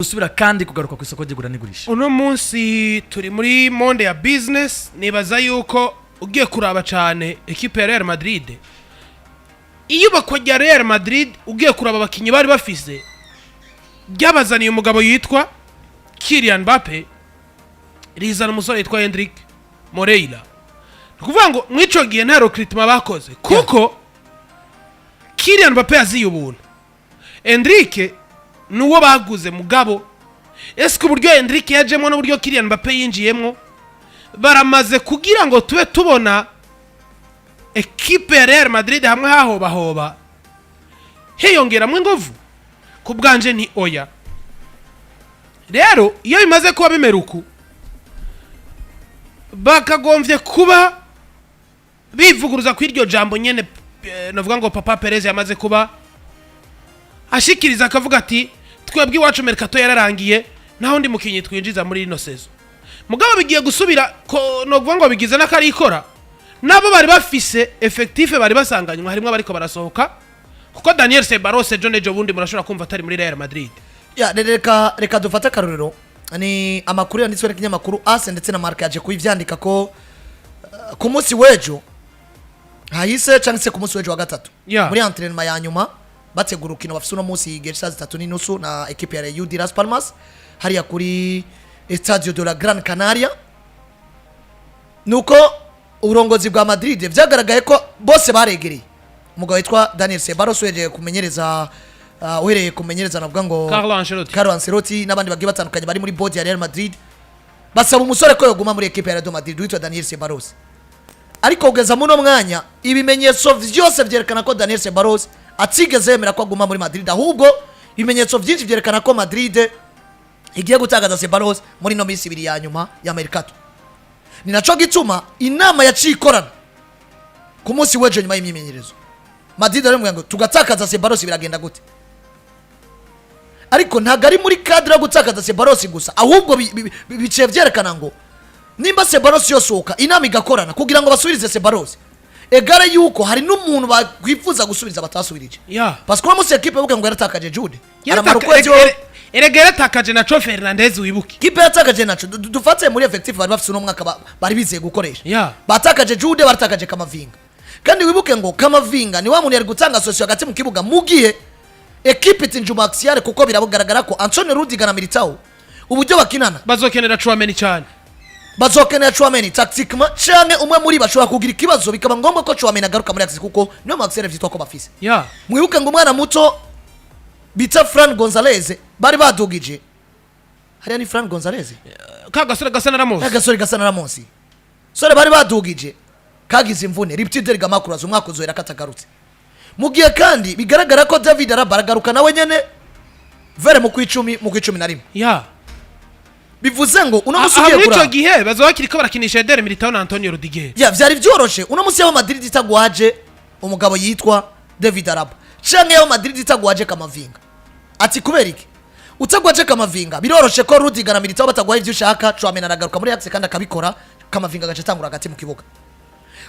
usubira kandi kugaruka ku isoko ry'igura n'igurisha. Uno munsi turi muri monde ya business, nibaza yuko ugiye kuraba cyane equipe ya Real Madrid. Iyo bakojya Real Madrid ugiye kuraba abakinyi bari bafise byabazaniye umugabo yitwa Kylian Mbappe, rizana umusore yitwa Hendrik Moreira. Kuvuga ngo mwico giye nta recruitment bakoze kuko Kylian Mbappe yaziye ubuntu. Hendrik nuwo baguze mugabo eske uburyo Hendrik yajemo n'uburyo Kylian Mbappe yinjiyemo baramaze kugira ngo tube tubona equipe ya Real Madrid hamwe hahoba hiyongeramwe ingovu ku bwanje ni oya. Rero iyo bimaze kuba bimeruku bakagombye kuba bivuguruza kw'iryo jambo nyene novuga ngo Papa Perez yamaze kuba ashikiriza akavuga ati twebwe iwacu mercato yararangiye naho ndi mukinyi twinjiza muri ino sezo. Mugabo bigiye gusubira ko novuga ngo bigize nakarikora nabo bari bafise effective bari basanganywa harimo bariko barasohoka kuko Daniel Ceballos John bundi murashobora kumva atari muri Real Madrid. Ya reka dufate karuriro ni amakuru yanditswe n'ikinyamakuru AS ndetse na Marca yaje kuyivyandika ko ku munsi wejo hahise cyangwa ku munsi wejo wa gatatu muri entraînement ya nyuma bategura ukino bafise uno munsi Gersa 3:30 na equipe ya UD Las Palmas hariya kuri Estadio de la Gran Canaria. Nuko uburongozi bwa Madrid vyagaragaye ko bose baregereye umugabo witwa Daniel Ceballos weje kumenyereza uhereye kumenyereza navuga ngo Carlo Ancelotti n'abandi bagiye batandukanye bari muri board ya Real Madrid basaba umusore ko yoguma muri equipe ya Real Madrid witwa Daniel Ceballos. Ariko ugeza muno mwanya ibimenyetso vyose vyerekana ko Daniel Ceballos atigeze yemera ko aguma muri Madrid, ahubwo ibimenyetso byinshi vyerekana ko Madrid igiye gutagaza Ceballos muri no minsi ibiri ya nyuma ya mercato. Ni naco gituma inama yacikorana ku munsi wejo nyuma y'imyimenyerezo Madrid ari ngo tugatakaza Ceballos biragenda gute. Ariko ntagari muri cadre yo gutakaza Ceballos gusa, ahubwo bice vyerekana ngo nimba Ceballos yosoka inama igakorana kugira ngo basubirize Ceballos egare yuko hari n'umuntu bakwifuza gusubiriza batasubirije. Parce que umunsi equipe buke ngo yaratakaje Jude aramarukwezi eregera takaje naco Fernandez wibuke kipe yatakaje naco dufate muri effective bari bafise no mwaka bari bizeye gukoresha batakaje Jude baratakaje Kamavinga kandi wibuke ngo Kamavinga ni wa muntu yari gutanga sosio hagati mu kibuga mugiye equipe tinjuma axiale kuko birabugaragara ko Antonio Rudiger na Militao uburyo bakinana bazokenera Chouameni cyane bazokenera Chouameni tactiquement cyane umwe muri bashobora kugira ikibazo bikaba ngombwa ko Chouameni agaruka muri axe kuko no axiale vyitwa ko bafise mwibuke ngo umwana muto bita Fran Gonzalez bari badugije hariya ni Fran Gonzalez kagasore gasana Ramos sore bari badugije kagize imvune riptide gamakuru umwaka uzoera katagarutse mugiye kandi bigaragara ko David Alaba aragaruka nawe nyene vere mu kwicumi na rimwe bivuze ngo uno musubiye kura aho gihe bazokiri ko barakinisha Eder Militao na Antonio Rudiger vyari vyoroshe uno musi ya Madrid itagwaje umugabo yitwa David Alaba canke ya Madrid itagwaje Kamavinga ati kubera iki utagwaje Kamavinga biroroshe ko Rudiger na Militao batagwaye ivyo ushaka Chouameni aragaruka muri axe kandi akabikora Kamavinga gace tangura hagati mu kibuga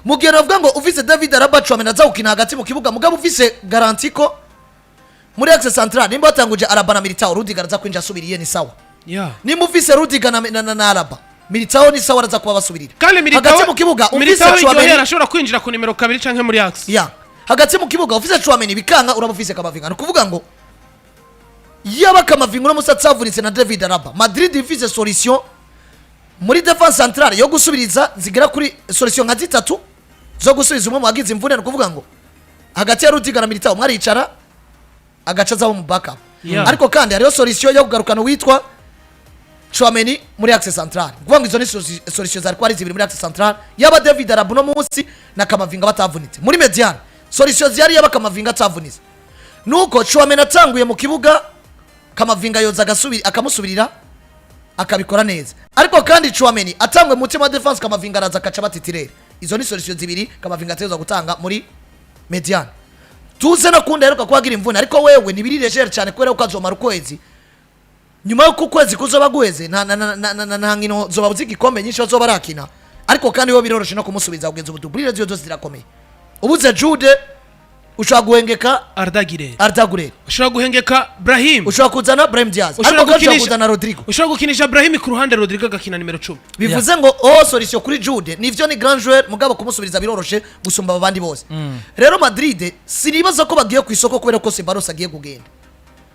mugiye navuga ngo ufise David Alaba Chouameni azawukina hagati mu kibuga mugabo ufise garanti ko muri axe central nimba batanguje Alaba na Militao Rudiger aza kwinja asubiriye ni sawa nimba ufise Rudiger na Alaba Militao ni sawa aza kuba basubirira hagati mu kibuga ufise Chouameni arashobora kwinjira ku nimero 2 canke muri axe hagati mu kibuga ufise Chouameni bikanga urabufise Kamavinga kuvuga ngo yaba Kamavinga no musatsa avunitse na David Alaba Madrid ifise solution muri defense centrale yo gusubiriza zigera kuri solution nka zitatu zo gusubiza umwe mugize imvune no kuvuga ngo hagati ya Rudiger na Militao mwaricara agaca zawo mu backup ariko kandi hariyo solution yo kugarukana witwa Chouameni muri axe centrale kuvuga ngo izo ni solution zari kwari zibiri muri axe centrale yaba David Alaba no munsi na Kamavinga batavunitse muri mediane solution zari yaba Kamavinga atavunitse nuko Chouameni atanguye mu kibuga Kamavinga yoza akamusubirira akabikora neza ariko kandi Chouameni atangwe mutima defense Kamavinga araza akaca batitirere izo ni solution zibiri Kamavinga ateza gutanga muri mediane tuze no kunda heruka kwagira imvune ariko wewe nibiri leger cyane kwera ukazomara ukwezi nyuma yo kukwezi kuzoba guheze nta nkino zoba uzigikombe nyinshi bazoba rakina ariko kandi yo biroroshe no kumusubiza kugenza ubudubrire zyo zose zirakomeye ubuze Jude ushobora guhengeka Ardagire ushobora guhengeka Brahim ushobora kuzana Brahim Diaz ariko ushobora kuzana Rodrigo ushobora gukinisha Brahim ku ruhande Rodrigo agakina nimero 10 bivuze ngo solution kuri Jude nivyo ni grand joueur mugabo kumusubiriza biroroshe gusumba abandi bose rero Madrid sinibaza ko bagiye ku isoko kubera ko Ceballos agiye kugenda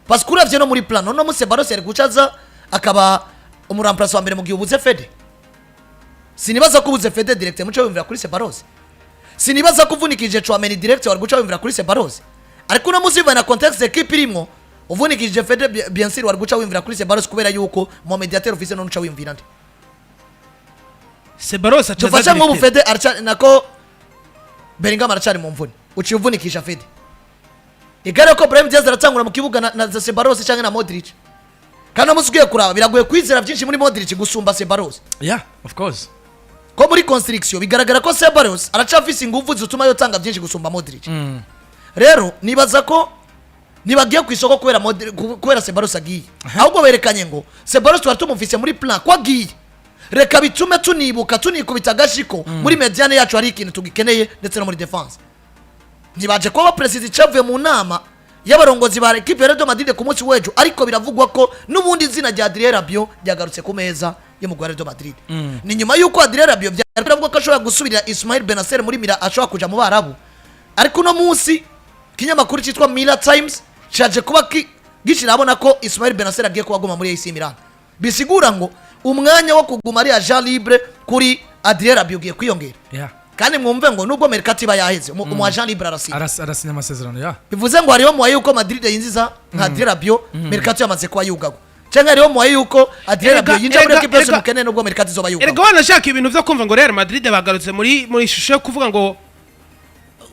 parce que uravye no muri plan no mu Ceballos yari gucaza akaba umuramplace wa mbere mu gihe ubuze Fede sinibaza ko ubuze Fede direct muco wimvira kuri Ceballos sinibaza kuvunikije Chouameni direct wari guca wimvira kuri Ceballos ariko no musiva na context equipe irimo uvunikije Fede bien sûr wari guca wimvira kuri Ceballos kubera yuko mu mediateur officiel no nuca wimvira ndi Ceballos achaza dufasha mu Fede archa nako Bellingham arachari mu mvuni uci uvunikisha Fede igare ko Brahim Diaz aratangura mu kibuga na Ceballos cyangwa na Modric kana musugiye kuraba biragoye kwizera byinshi muri Modric gusumba Ceballos of course ko muri construction bigaragara ko Ceballos aracafise ingufu zituma yotanga byinshi gusumba Modric rero nibaza ko nibagiye ku isoko kubera Ceballos agiye ahubwo berekanye ngo Ceballos twari tumufise muri plan ko agiye reka bitume tunibuka tunikubita gashiko muri mediane yacu hari ikintu tugikeneye ndetse no muri defense ntibaje ko ba president chavuye mu nama y'abarongozi ba equipe ya Real Madrid ku munsi wejo ariko biravugwa ko nubundi izina rya Adrien Rabiot ryagarutse ku meza yo mu Real Madrid ni nyuma yuko Adrien Rabiot byaravugwa ko ashobora gusubira Ismail Benacer muri Mira ashobora kuja mu Barabu ariko no munsi kinyamakuru cyitwa Mira Times cyaje kuba gishirabona ko Ismail Benacer agiye kubaguma muri AC Milan bisigura ngo umwanya wo kuguma ari agent libre kuri Adrien Rabiot ugiye kwiyongera kandi mwumve ngo nubwo Mercato iba yaheze umu agent libre arasinya amasezerano bivuze ngo hariho muwaye yuko Madrid yinjiza nka Adrien Rabiot Mercato yamaze kuba yugago cyangwa hariho muwaye yuko Adrien Rabiot yinjira muri equipe yose mukene nubwo Mercato izoba yugago erega wanashaka ibintu byo kumva ngo Real Madrid bagarutse muri shusho yo kuvuga ngo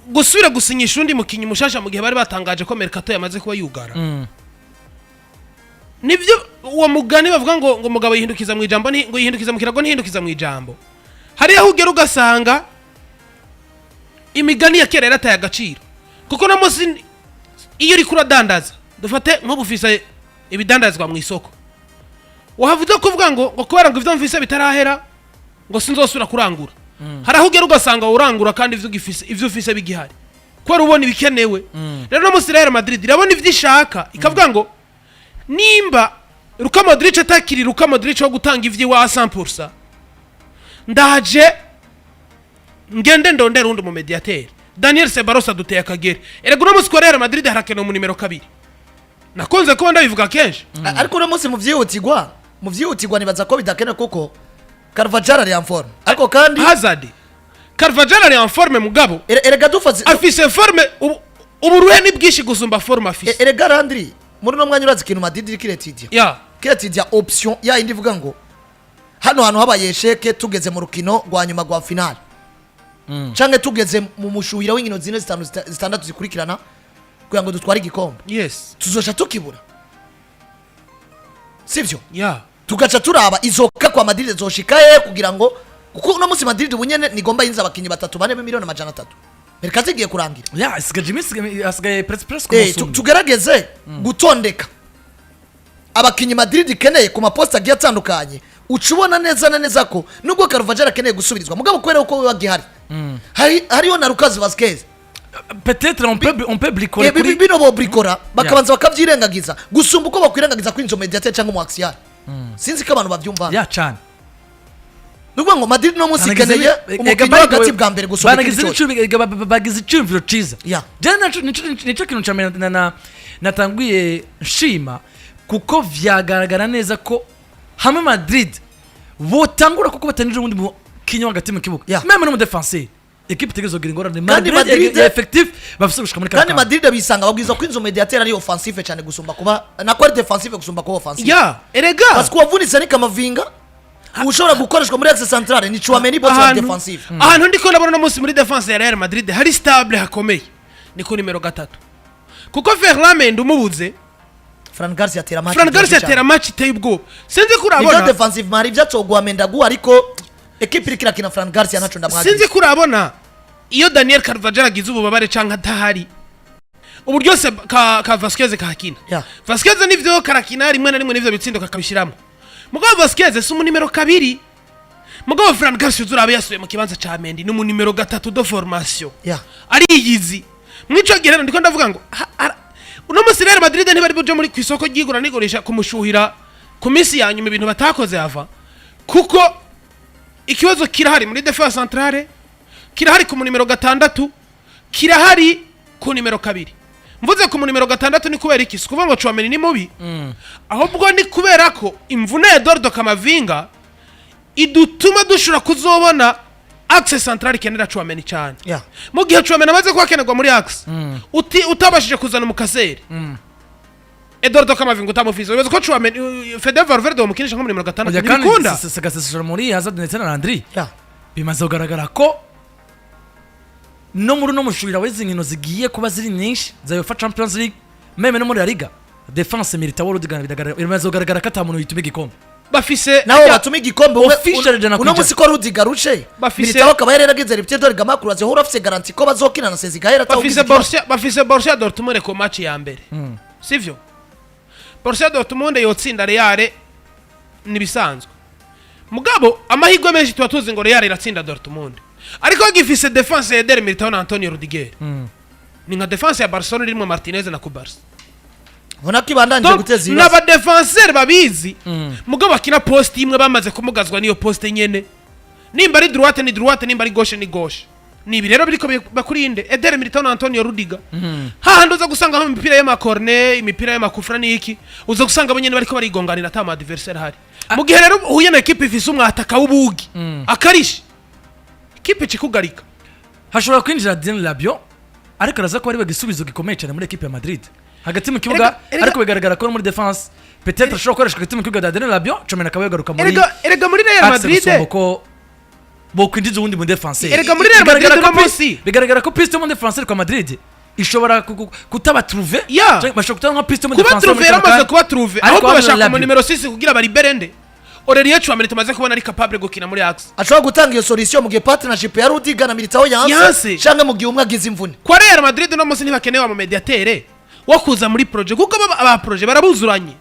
gusubira gusinyisha undi mukinyi mushasha mu gihe bari batangaje ko Mercato yamaze kuba yugara nivyo uwo mugani bavuga ngo mugabo yihindukiza mu ijambo ngo yihindukiza mu kirago ntihindukiza mu ijambo hariya ugera ugasanga imigani ya kera yarataye agaciro kuko no musi iyo uri kuradandaza dufate nk'ubufise ibidandazwa mu isoko wahavuze kuvuga ngo kubera ngo ivyo mfise bitarahera ngo sinzosubira kurangura haraho ugera ugasanga urangura kandi ivyo ufise bigihari kubera ubona ibikenewe rero no musi Real Madrid irabona ivyo ishaka ikavuga ngo nimba Luka Modric atakiri Luka Modric wo gutanga ivyo wa 100% ndaje ngende ndondera undi mu mediateur Daniel Ceballos aduteye akagere erega no musi Real Madrid harakene mu numero 2 nakonze ko ndabivuga kenshi ariko no musi mu vyihutirwa nibaza ko bidakene kuko Carvajal ari en forme ariko kandi Hazard Carvajal ari en forme mugabo erega dufaze afise forme uburuhe ni bwishi gusumba forme afise erega Landry muri no mwanya urazi kintu Madrid kiretidia option ya indi vuga ngo hano habaye esheke tugeze mu rukino rwa nyuma rwa final canke tugeze mu mushuhira w'inkino zine zitandatu zikurikirana kugira ngo dutware igikombe tuzosha tukibura sivyo tugaca turaba izoka kwa Madrid zoshikaye kugira ngo kuko no musi Madrid bunyene nigomba yinza abakinyi batatu bane miliyoni 300 Mercato igiye kurangira hasigaye press tugerageze gutondeka abakinyi Madrid ikeneye ku maposta agiye atandukanye ucubona neza ko nubwo Carvajal akeneye gusubirizwa mugabo kwera uko wagihari hariyo na Lucas Vazquez peut-être on peut bricoler bino bo bricora bakabanza bakavyirengagiza gusumba uko bakwirengagiza kwinzo mediateur cyangwa mu axial sinzi ko abantu bavyumva cyane nubwo ngo Madrid no musi keneye umukino hagati bwa mbere gusumba bagize icyumviro ciza nico kintu cyane natanguye nshima kuko vyagaragara neza ko hamwe Madrid botangura kuko batanije ubundi mu kinyo hagati mu kibuga même no mu défenseur equipe tegezogira ingorane Madrid effectif bafise gushika muri kandi Madrid bisanga babwiza ko inzo mediateur ari offensive cyane gusumba kuba na ko ari defensive gusumba ko offensive erega parce que wavunitse ni kamavinga ushobora gukoreshwa muri axe centrale ni Chouameni both defensive ahantu ndiko nabona no musi muri defense ya Real Madrid hari stable hakomeye niko numero 3 kuko Ferland umubuze Fran Garcia atera match iteye ubwoba sinzi kurabona defensive mari byacogwa Mendagu ariko equipe irikira kina Fran Garcia naco ndamwagira sinzi kurabona iyo Daniel Carvajal agize ububabare canka atahari uburyo se ka Vazquez kahakina Vazquez nivyo karakina rimwe na rimwe nivyo bitsindo kakabishiramo mugabo Vazquez si mu numero 2 mugabo Fran Garcia zurabe yasuye mu kibanza ca Mendy ni mu numero 3 do formation ari yizi mwico gihe rero ndiko ndavuga ngo uno musi Real Madrid ntibari buje muri Kw'Isoko ryigura nigurisha kumushuhira ku minsi ya nyuma ibintu batakoze hava kuko ikibazo kirahari muri defense centrale kirahari ku numero 6 kirahari ku numero 2 mvuze ku numero 6 ni kubera iki kuvuga ngo Chouameni ni mubi ahubwo ni kubera ko imvune ya Dordo Kamavinga idutuma dushura kuzobona axe central kenera Chouameni cyane mu gihe Chouameni amaze kwakenerwa muri axe utabashije kuzana umukaseri Eduardo Kamavinga utamufize ubaze ko Chouameni Fede Valverde umukinisha nko muri numero 6 ntibikunda segasesura muri Hazard ndetse na Landry bimaze kugaragara ko no muri no mushurira wezi nkino zigiye kuba ziri nyinshi za UEFA Champions League meme no muri La Liga defense milita woro digana bidagaragara bimaze kugaragara ko atamuntu yituma igikombe bafise naho batuma igikombe uno musi ko Rudiga ruce militaho kaba yarageze ripte dore gamakuru aze hora afise garanti ko bazokina na Hasigaye bafise Borussia Dortmund ko match ya mbere sivyo Borussia Dortmund yotsinda Real nibisanzwe mugabo amahirwe menshi tuba tuzi ngo Real iratsinda Dortmund ariko gifise defense ya Eder Militao na Antonio Rudiger ni nka defense ya Barcelona irimo Martinez na Kubera Bona kibandanje guteza ibibazo n'aba defenseur babizi mugabo bakina poste imwe bamaze kumugazwa niyo poste nyene nimba ari droite ni droite nimba ari gauche ni gauche nibi rero biriko bakurinde Eder Militao na Antonio Rudiger hahandi uza gusanga mu mipira y'amakorne imipira y'amakufra n'iki uza gusanga abanyene bariko barigonganira atama adversaire hari mu gihe rero uhuye na equipe ifise umwataka w'ubugi akarishi equipe cikugarika hashobora kwinjira Adrien Rabiot ariko araza ko ari bagisubizo gikomeye cyane muri equipe ya Madrid hagati mu kibuga ariko bigaragara ko muri defense peut-être ashobora gukoresha hagati mu kibuga Adrien Rabiot Chouameni akaba yagaruka muri erega muri Real Madrid bo kwinjiza ubundi mu defense erega muri Real Madrid no musi bigaragara ko piste mu defense kwa Madrid ishobora kutaba trouver bashobora kutaba nka piste mu defense kuba trouver amaze kuba trouver ahubwo bashaka mu numero 6 kugira bari berende Aurelien Chouameni tumaze kubona ari capable gukina muri axe ashobora gutanga iyo solution mu gihe partnership ya Rudiger na Militao yanse cyangwa mu gihe umwe agize imvune kwa Real Madrid no musi ntibakenewe mu mediatere wakuza muri project kuko aba project barabuzuranye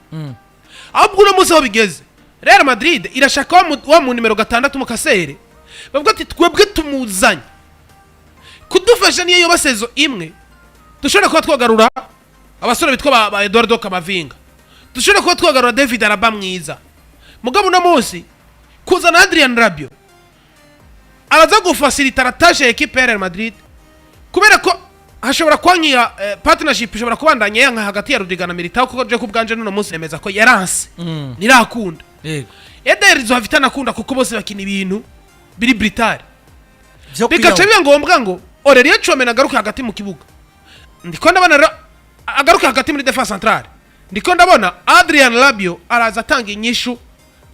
ahubwo no musi ho bigeze Real Madrid irashaka wa mu numero 6 mu kasere bavuga ati twebwe tumuzanye kudufasha niyo yo basezo imwe dushobora kuba twagarura abasore bitwa ba Eduardo Kamavinga dushobora kuba twagarura David Alaba mwiza mugabo no munsi kuzana Adrien Rabiot araza gufacilita la tâche ya equipe ya Real Madrid kubera ko hashobora kwangira partnership ishobora kubandanya yanka hagati ya Rudiger na Militao kuko je kubganje no munsi nemeza ko yaranse nirakunda yego Eder zo hafitana akunda kuko bose bakina ibintu biri brutal bikaca biba ngombwa ngo Aurelien Chouameni agaruka hagati mu kibuga ndiko ndabona agaruka hagati muri defense centrale ndiko ndabona Adrien Rabiot araza atanga inyishu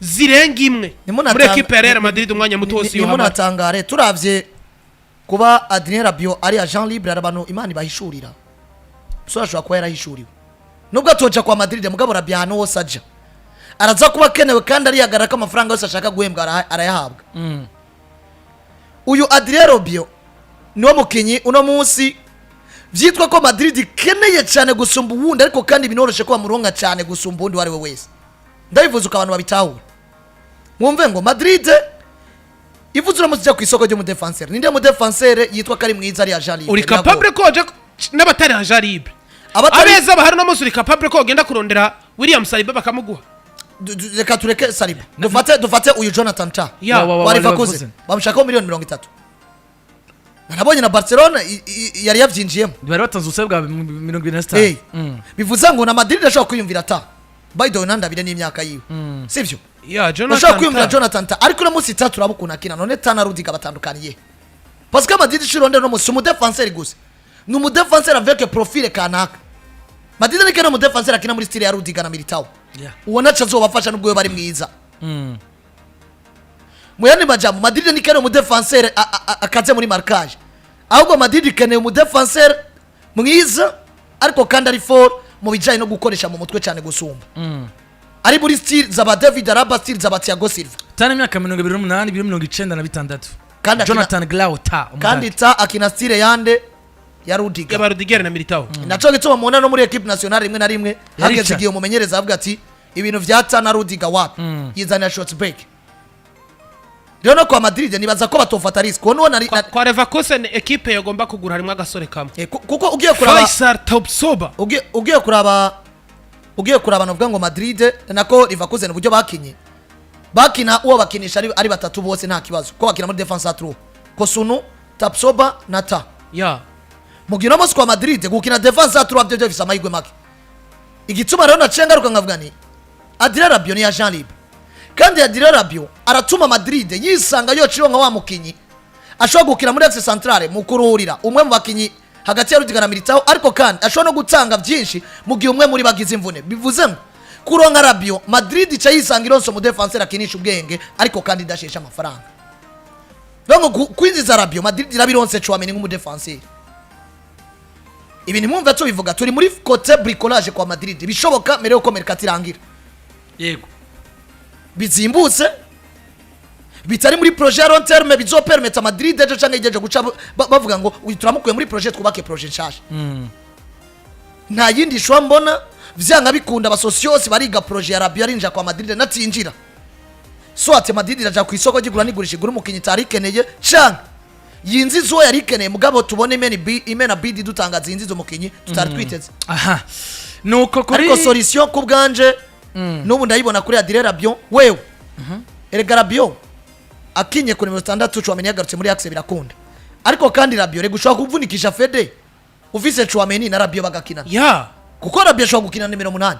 zirenga imwe muri equipe ya Real Madrid umwanya muto wose yo hamwe natangare turavye kuba Adrien Rabiot ari agent libre arabantu imani bahishurira ashobora kuba yarahishuriwe nubwo atoja kwa Madrid mugabo Rabiot hano wose aja araza kuba kenewe kandi ari yagaraka amafaranga yose ashaka guhembwa arayahabwa uyu Adrien Rabiot niwo mukinyi uno munsi vyitwa ko Madrid keneye cyane gusumba uwundi ariko kandi binoroshe ko bamuronka cyane gusumba uwundi wari we wese ndabivuze uko abantu babitahura mwumve ngo Madrid ivuzura mu zijya ku isoko ryo mu defenseur ninde mu defenseur yitwa kari mwiza ari agent libre uri capable ko je n'abatari agent libre abeza bahari no munsi uri capable ko genda kurondera William Saliba bakamuguha reka tureke Saliba dufate uyu Jonathan Ta wari fakuze bamushaka miliyoni 30 narabonye na Barcelona yari yavyinjiyemo bari batanze usebwa 26 bivuze ngo na Madrid ashobora kwiyumvira Ta Baido nandabire n'imyaka yiwe sivyo Jonathan Ta ariko no munsi 3 turabukuna kina none Ta na Rudiger batandukaniye parce que Madrid shironde no munsi mu defenseur gusa ni mu defenseur avec profil kanaka Madrid ni kana mu defenseur akina muri style ya Rudiger na Militao ubona cazobafasha nubwo yo bari mwiza muyandi majamu Madrid ni kana mu defenseur akaze muri marquage ahubwo Madrid kene mu defenseur mwiza ariko kandi ari for mu bijanye no gukoresha mu mutwe cyane gusumba ari muri style zaba David Alaba style zaba Thiago Silva tani myaka 28 96 kandi Jonathan Glauta kandi Ta akina style yande ya Rudiger na Militao naco gituma mubona no muri equipe nationale rimwe na rimwe hageze igihe umumenyereza avuga ati ibintu vya Ta na Rudiger wapi yizana short break rero no kwa Madrid nibaza ko batofata risk wono nari kwa Leverkusen equipe yagomba kugura harimo agasore kamwe kuko ugiye kuraba Faisal Topsoba ugiye kuraba no ngo Madrid nako Leverkusen uburyo bakina uwo bakinisha ari batatu bose nta kibazo ko bakina muri defense atru Kosunu Topsoba na Ta mugino mose kwa Madrid gukina defense atru abyo byo bisa amahirwe make igituma rero nacengaruka nkavuga ni Adrien Rabiot ni ya Jean Libre kandi Adrien Rabiot aratuma Madrid yisanga yociwe nka wa mukinyi ashobora gukina muri axe centrale mu kuruhurira umwe mu bakinyi hagati ya Rudiger na Militao ariko kandi ashobora no gutanga byinshi mu gihe umwe muri bagize imvune bivuze ngo kuronka Rabiot Madrid ca yisanga ironso mu defenseur akinisha ubwenge ariko kandi idashesha amafaranga donc kwinjiza Rabiot Madrid irabironse Chouameni nk'umu defenseur ibi ni mwumva tubivuga turi muri côté bricolage kwa Madrid bishoboka mbere yuko mercato irangira yego bizimbutse bitari muri projet long terme bizopermeta Madrid ejo canke igeje guca bavuga ngo turamukuye muri projet twubake projet nshasha nta yindi shwa mbona vyanga bikunda abasosiyose bariga projet ya Rabiot arinja kwa Madrid natinjira so ate Madrid iraja ku isoko gigura nigurisha igura umukinyi tarikeneye canke yinzizo yarikeneye mugabo tubone imena bidi dutangaza yinzizo umukinyi tutari twiteze nuko kuri ariko solution ku bwanje nubu ndayibona kuri Adrien Rabiot wewe erega Rabiot akinye kuri 6 Chouameni yagarutse muri axe birakunda ariko kandi Rabiot rega ushobora kuvunikisha Fede ufise Chouameni na Rabiot bagakina kuko Rabiot ashobora gukina nimero 8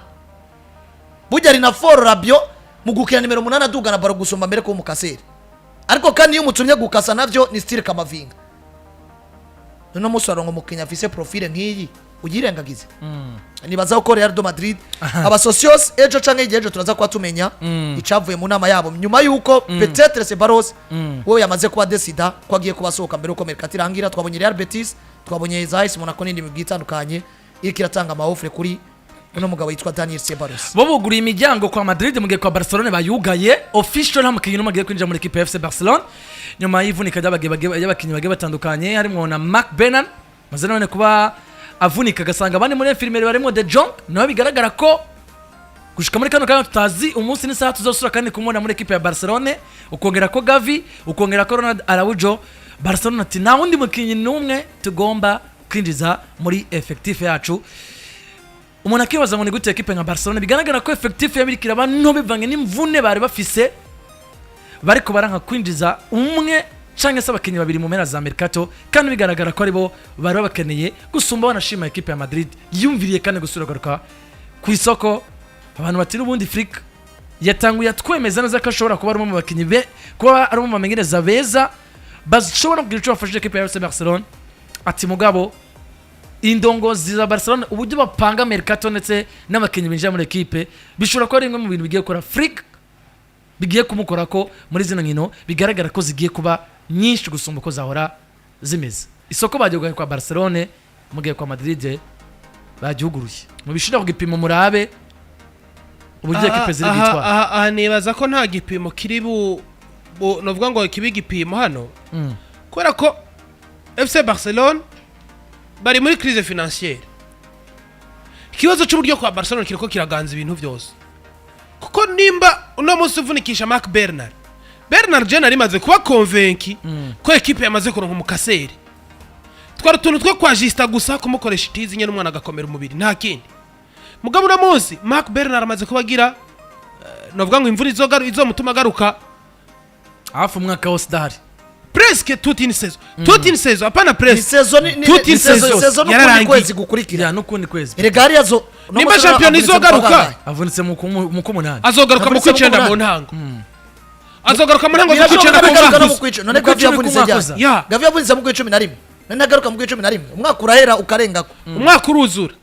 burya ari na for Rabiot mu gukina nimero 8 adugana baro gusumba mbere ko umukaseri ariko kandi iyo umutumye gukasa navyo ni style kamavinga no musarongo mukinya afise profile nkiyi ugirengagize nibaza ko Real Madrid abasocios ejo canke igihe turaza kwa tumenya icavuye mu nama yabo nyuma yuko peut-être Ceballos wo yamaze kuba decida ko agiye kubasohoka mbere uko mercato irangira twabonye Real Betis twabonye Zais Monaco n'indi migwi itandukanye ikiratanga amaofre kuri uno mugabo yitwa Daniel Ceballos bo bugura imiryango kwa Madrid mugiye kwa Barcelona bayugaye official nta mukinyi n'umagiye kwinjira muri equipe FC Barcelona nyuma y'ivunika y'abakinyi bagiye batandukanye harimo na Marc Benan maze none kuba avunika gasanga abandi muri infirmiere barimo De Jong no bigaragara ko gushika muri kano tutazi umunsi n'isaha tuzosura kandi kumubona muri equipe ya Barcelona ukongera ko Gavi ukongera ko Ronald Araujo Barcelona ati nta wundi mukinyi n'umwe tugomba kwinjiza muri effectif yacu umuntu akibaza ngo ni gute equipe nka Barcelona bigaragara ko effectif yabirikira abantu bivange n'imvune bari bafise bariko baranka kwinjiza umwe canke se abakinyi babiri mu mpera za mercato kandi bigaragara ko aribo bari bakeneye gusumba banashima equipe ya Madrid yumviriye kandi gusura garuka ku isoko abantu batira ubundi Afrika yatanguye twemeza neza ko ashobora kuba ari mu bakinyi kuba ari mu bamenyereza beza bashobora kugira icyo bafashije equipe ya Barcelona ati mugabo indongozi za Barcelona uburyo bapanga mercato ndetse n'abakinyi binjira muri equipe bishobora ko ari imwe mu bintu bigiye gukora Afrika bigiye kumukora ko muri zino nkino bigaragara ko zigiye kuba nyinshi gusumba ko zahora zimeze isoko bagiye kwa Barcelona mugiye kwa Madrid bagihuguruye mu bishira ku gipimo murabe uburyo equipe ziri gitwara nibaza ko nta gipimo kiri novuga ngo kibi gipimo hano kubera ko FC Barcelona bari muri crise financière ikibazo cy'uburyo kwa Barcelona kiriko kiraganza ibintu byose kuko nimba uno munsi uvunikisha Marc Bernard Jenner rimaze kuba convaincu ko equipe yamaze kuronka umukaseri twari tuntu twe kwa Gusa gusa kumukoresha itizi nyene umwana agakomera umubiri nta kindi mugabo uno munsi Marc Bernard amaze kubagira novuga ngo imvura izomutuma garuka hafi umwaka wose dahari presque toute une saison apana presque toute une saison n'ukundi kwezi gukurikira n'ukundi kwezi regari yazo nimba champion izogaruka avunitse mu kumunani azogaruka mu kwicenda mu ntango azogaruka mu ntango zo kwicenda mu kwicenda none ko Gavi yavunitse mu kwicumi na rimwe none agaruka mu kwicumi na rimwe umwaka urahera ukarengako umwaka uruzura